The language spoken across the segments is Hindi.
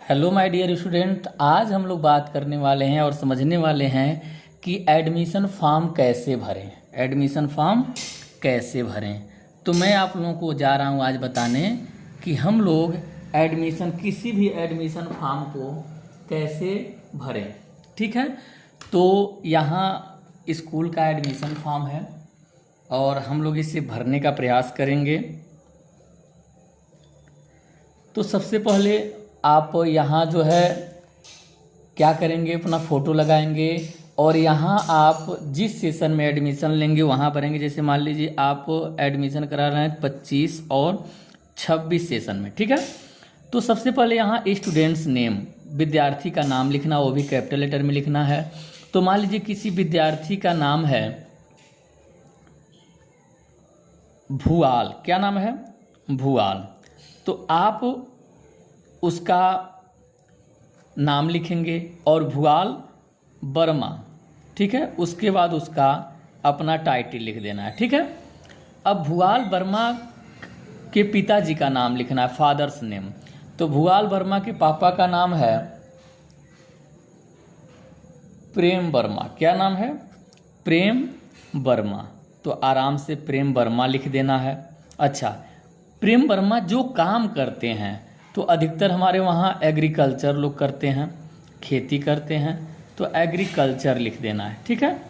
हेलो माय डियर स्टूडेंट, आज हम लोग बात करने वाले हैं और समझने वाले हैं कि एडमिशन फॉर्म कैसे भरें। एडमिशन फॉर्म कैसे भरें तो मैं आप लोगों को जा रहा हूं आज बताने कि हम लोग किसी भी एडमिशन फॉर्म को कैसे भरें। ठीक है, तो यहाँ स्कूल का एडमिशन फॉर्म है और हम लोग इसे भरने का प्रयास करेंगे। तो सबसे पहले आप यहाँ जो है क्या करेंगे, अपना फ़ोटो लगाएंगे और यहाँ आप जिस सेशन में एडमिशन लेंगे वहाँ भरेंगे। जैसे मान लीजिए आप एडमिशन करा रहे हैं 25 और 26 सेशन में, ठीक है। तो सबसे पहले यहाँ स्टूडेंट्स नेम, विद्यार्थी का नाम लिखना, वो भी कैपिटल लेटर में लिखना है। तो मान लीजिए किसी विद्यार्थी का नाम है भूआल, क्या नाम है, भूआल। तो आप उसका नाम लिखेंगे और भूआल वर्मा, ठीक है। उसके बाद उसका अपना टाइटल लिख देना है, ठीक है। अब भूआल वर्मा के पिताजी का नाम लिखना है, फादर्स नेम। तो भूआल वर्मा के पापा का नाम है प्रेम वर्मा, क्या नाम है, प्रेम वर्मा। तो आराम से प्रेम वर्मा लिख देना है। अच्छा, प्रेम वर्मा जो काम करते हैं तो अधिकतर हमारे वहाँ एग्रीकल्चर लोग करते हैं, खेती करते हैं, तो एग्रीकल्चर लिख देना है, ठीक है।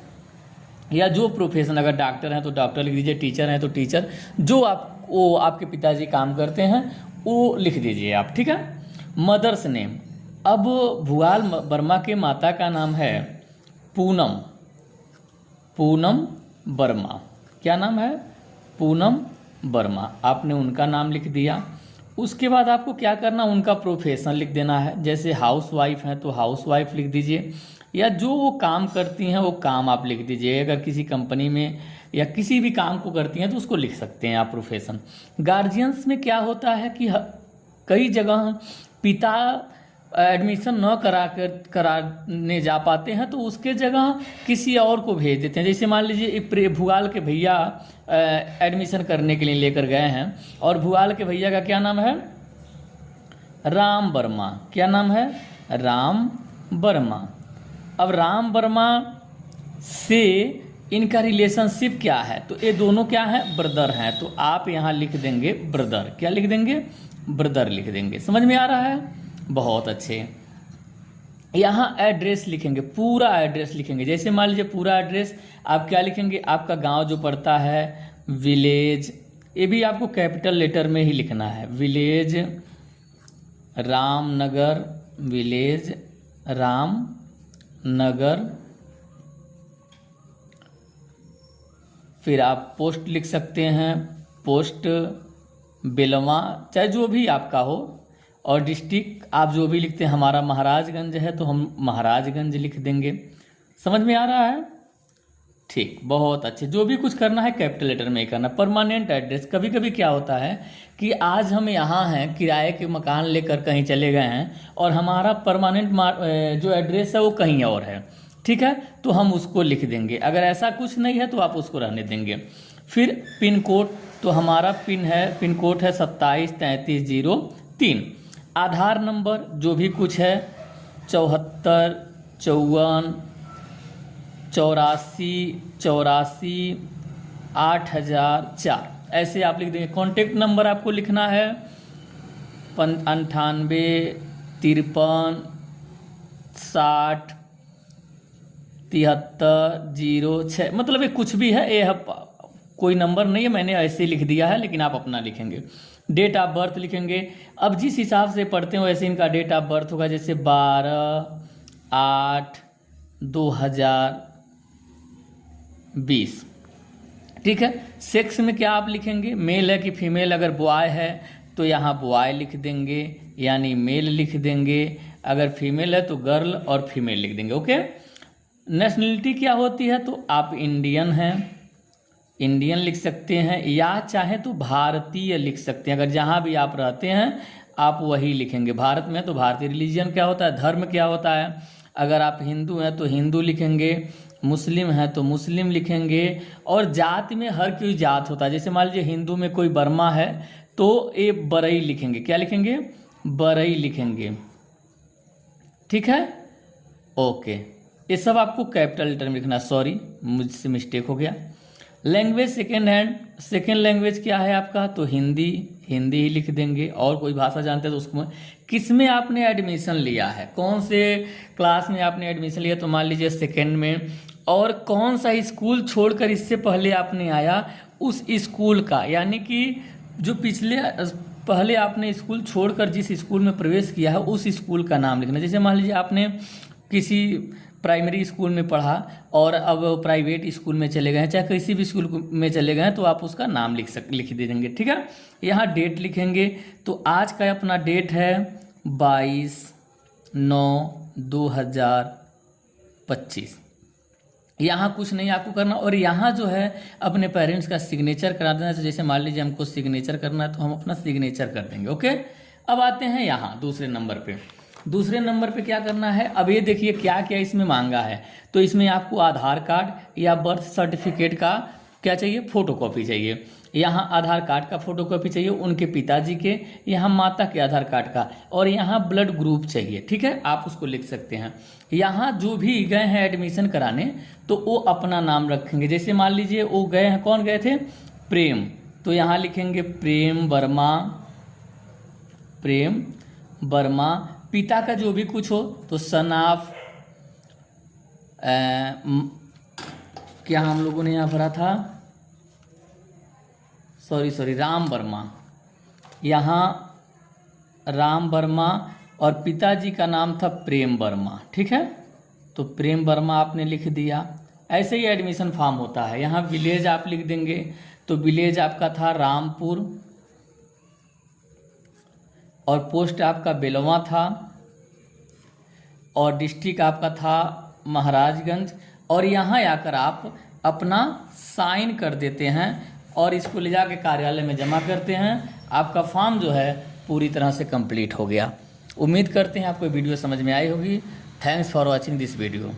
या जो प्रोफेशन, अगर डॉक्टर हैं तो डॉक्टर लिख दीजिए, टीचर हैं तो टीचर, जो आपके पिताजी काम करते हैं वो लिख दीजिए आप, ठीक है। मदर्स नेम, अब भूआल वर्मा के माता का नाम है पूनम, पूनम वर्मा, क्या नाम है, पूनम वर्मा। आपने उनका नाम लिख दिया। उसके बाद आपको क्या करना, उनका प्रोफेशन लिख देना है। जैसे हाउस वाइफ हैं तो हाउस वाइफ लिख दीजिए, या जो वो काम करती हैं वो काम आप लिख दीजिए। अगर किसी कंपनी में या किसी भी काम को करती हैं तो उसको लिख सकते हैं आप प्रोफेशन। गार्जियंस में क्या होता है कि कई जगह पिता एडमिशन न कराने जा पाते हैं तो उसके जगह किसी और को भेज देते हैं। जैसे मान लीजिए भूआल के भैया एडमिशन करने के लिए लेकर गए हैं और भूआल के भैया का क्या नाम है, राम वर्मा, क्या नाम है, राम वर्मा। अब राम वर्मा से इनका रिलेशनशिप क्या है, तो ये दोनों क्या है, ब्रदर हैं। तो आप यहाँ लिख देंगे ब्रदर, क्या लिख देंगे, ब्रदर लिख देंगे। समझ में आ रहा है, बहुत अच्छे। यहाँ एड्रेस लिखेंगे, पूरा एड्रेस लिखेंगे। जैसे मान लीजिए पूरा एड्रेस आप क्या लिखेंगे, आपका गांव जो पड़ता है, विलेज, ये भी आपको कैपिटल लेटर में ही लिखना है, विलेज रामनगर, विलेज रामनगर। फिर आप पोस्ट लिख सकते हैं, पोस्ट बेलवा, चाहे जो भी आपका हो। और डिस्ट्रिक्ट आप जो भी लिखते हैं, हमारा महाराजगंज है तो हम महाराजगंज लिख देंगे। समझ में आ रहा है, ठीक, बहुत अच्छे। जो भी कुछ करना है कैपिटल लेटर में ही करना। परमानेंट एड्रेस, कभी कभी क्या होता है कि आज हम यहाँ हैं, किराए के मकान लेकर कहीं चले गए हैं और हमारा परमानेंट जो एड्रेस है वो कहीं और है, ठीक है, तो हम उसको लिख देंगे। अगर ऐसा कुछ नहीं है तो आप उसको रहने देंगे। फिर पिन कोड, तो हमारा पिन कोड है 273303। आधार नंबर जो भी कुछ है 74 54 84 8004, ऐसे आप लिख देंगे। कॉन्टेक्ट नंबर आपको लिखना है 98 53 60 73 06, मतलब ये कुछ भी है, ये कोई नंबर नहीं है, मैंने ऐसे लिख दिया है, लेकिन आप अपना लिखेंगे। डेट ऑफ बर्थ लिखेंगे। अब जिस हिसाब से पढ़ते हो वैसे इनका डेट ऑफ बर्थ होगा, जैसे 12/8/2020, ठीक है। सेक्स में क्या आप लिखेंगे, मेल है कि फीमेल, अगर बॉय है तो यहाँ बॉय लिख देंगे, यानी मेल लिख देंगे। अगर फीमेल है तो गर्ल और फीमेल लिख देंगे, ओके। नेशनलिटी क्या होती है, तो आप इंडियन हैं, इंडियन लिख सकते हैं, या चाहे तो भारतीय लिख सकते हैं। अगर जहाँ भी आप रहते हैं आप वही लिखेंगे। भारत में तो भारतीय। रिलीजन क्या होता है, धर्म क्या होता है, अगर आप हिंदू हैं तो हिंदू लिखेंगे, मुस्लिम हैं तो मुस्लिम लिखेंगे। और जाति में हर कोई जात होता है। जैसे मान लीजिए हिंदू में कोई वर्मा है तो ये बरई लिखेंगे, क्या लिखेंगे, बरई लिखेंगे। ठीक है, ओके। ये सब आपको कैपिटल लेटर में लिखना, सॉरी मुझसे मिस्टेक हो गया। Language second hand, second language क्या है आपका, तो हिंदी, हिंदी ही लिख देंगे। और कोई भाषा जानते हैं तो उसको, किस में आपने एडमिशन लिया है, कौन से क्लास में आपने एडमिशन लिया, तो मान लीजिए सेकेंड में। और कौन सा स्कूल छोड़कर इससे पहले आपने आया, उस स्कूल का, यानी कि जो पहले आपने स्कूल छोड़कर जिस स्कूल में प्रवेश किया है उस स्कूल का नाम लिखना। जैसे मान लीजिए आपने किसी प्राइमरी स्कूल में पढ़ा और अब प्राइवेट स्कूल में चले गए हैं, चाहे किसी भी स्कूल में चले गए हैं, तो आप उसका नाम लिख दे देंगे, ठीक है। यहाँ डेट लिखेंगे, तो आज का अपना डेट है 22/9/2025। यहाँ कुछ नहीं आपको करना, और यहाँ जो है अपने पेरेंट्स का सिग्नेचर करा देना। तो जैसे मान लीजिए हमको सिग्नेचर करना है तो हम अपना सिग्नेचर कर देंगे, ओके। अब आते हैं यहाँ दूसरे नंबर पे। दूसरे नंबर पे क्या करना है, अब ये देखिए क्या क्या इसमें मांगा है। तो इसमें आपको आधार कार्ड या बर्थ सर्टिफिकेट का क्या चाहिए, फोटोकॉपी चाहिए। यहाँ आधार कार्ड का फोटोकॉपी चाहिए उनके पिताजी के, यहाँ माता के आधार कार्ड का, और यहाँ ब्लड ग्रुप चाहिए, ठीक है, आप उसको लिख सकते हैं। यहाँ जो भी गए हैं एडमिशन कराने तो वो अपना नाम रखेंगे। जैसे मान लीजिए वो गए हैं, कौन गए थे, प्रेम, तो यहाँ लिखेंगे प्रेम वर्मा, प्रेम वर्मा। पिता का जो भी कुछ हो तो सन ऑफ, क्या हम लोगों ने यहाँ भरा था, सॉरी राम वर्मा, यहाँ राम वर्मा, और पिताजी का नाम था प्रेम वर्मा, ठीक है। तो प्रेम वर्मा आपने लिख दिया। ऐसे ही एडमिशन फॉर्म होता है। यहाँ विलेज आप लिख देंगे, तो विलेज आपका था रामपुर, और पोस्ट आपका बेलवा था, और डिस्ट्रिक्ट आपका था महाराजगंज। और यहाँ आकर आप अपना साइन कर देते हैं और इसको ले जाके कार्यालय में जमा करते हैं। आपका फॉर्म जो है पूरी तरह से कंप्लीट हो गया। उम्मीद करते हैं आपको वीडियो समझ में आई होगी। Thanks for watching this video.